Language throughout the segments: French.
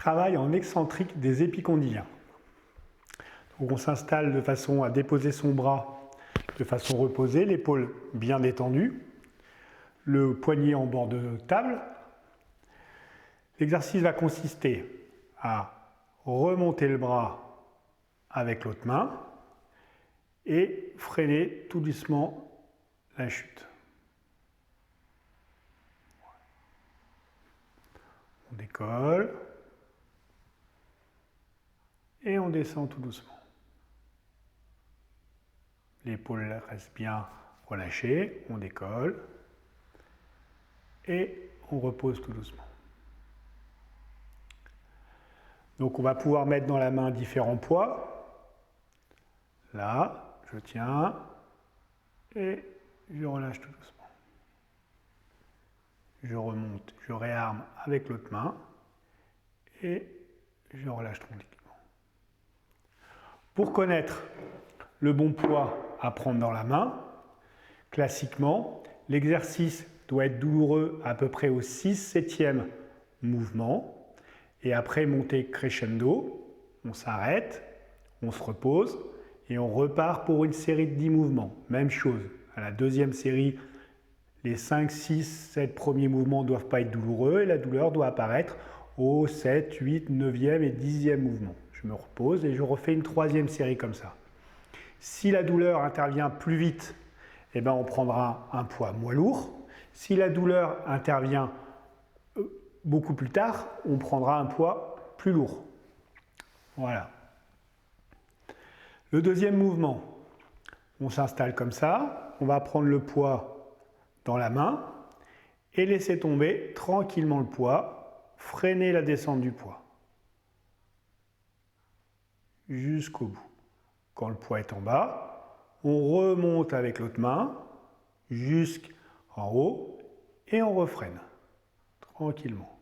travaille en excentrique des épicondyliens. Donc on s'installe de façon à déposer son bras de façon reposée, l'épaule bien détendue, le poignet en bord de table. L'exercice va consister à remonter le bras avec l'autre main et freiner tout doucement la chute. On décolle et on descend tout doucement. L'épaule reste bien relâchée, on décolle et on repose tout doucement. Donc on va pouvoir mettre dans la main différents poids. Là, je tiens et je relâche tout doucement. Je remonte, je réarme avec l'autre main et je relâche tranquillement. Pour connaître le bon poids à prendre dans la main, classiquement, l'exercice doit être douloureux à peu près au 6/7e mouvement et après monter crescendo, on s'arrête, on se repose et on repart pour une série de 10 mouvements. Même chose, à la deuxième série, les 5, 6, 7 premiers mouvements ne doivent pas être douloureux et la douleur doit apparaître au 7, 8, 9e et 10e mouvement. Je me repose et je refais une troisième série comme ça. Si la douleur intervient plus vite, eh ben on prendra un poids moins lourd. Si la douleur intervient beaucoup plus tard, on prendra un poids plus lourd. Voilà. Le deuxième mouvement, on s'installe comme ça, on va prendre le poids dans la main et laisser tomber tranquillement le poids, freiner la descente du poids jusqu'au bout. Quand le poids est en bas, on remonte avec l'autre main jusqu'en haut et on refreine tranquillement.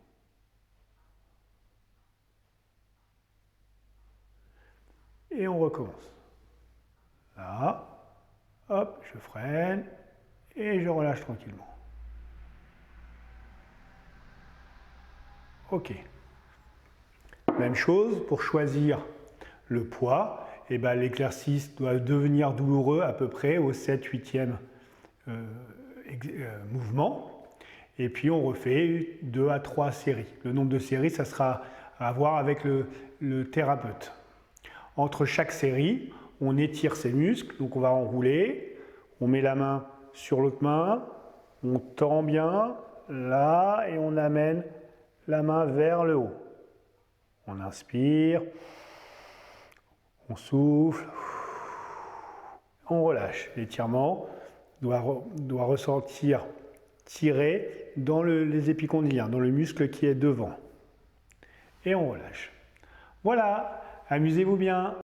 Et on recommence. Là, hop, je freine et je relâche tranquillement. Ok. Même chose pour choisir le poids. Et ben, l'exercice doit devenir douloureux à peu près au 7/8e mouvement. Et puis on refait 2 à 3 séries. Le nombre de séries, ça sera à voir avec le thérapeute. Entre chaque série, on étire ses muscles, donc on va enrouler, on met la main sur l'autre main, on tend bien, là, et on amène la main vers le haut. On inspire, on souffle, on relâche. L'étirement doit ressentir tirer dans les épicondyliens, dans le muscle qui est devant. Et on relâche. Voilà, amusez-vous bien.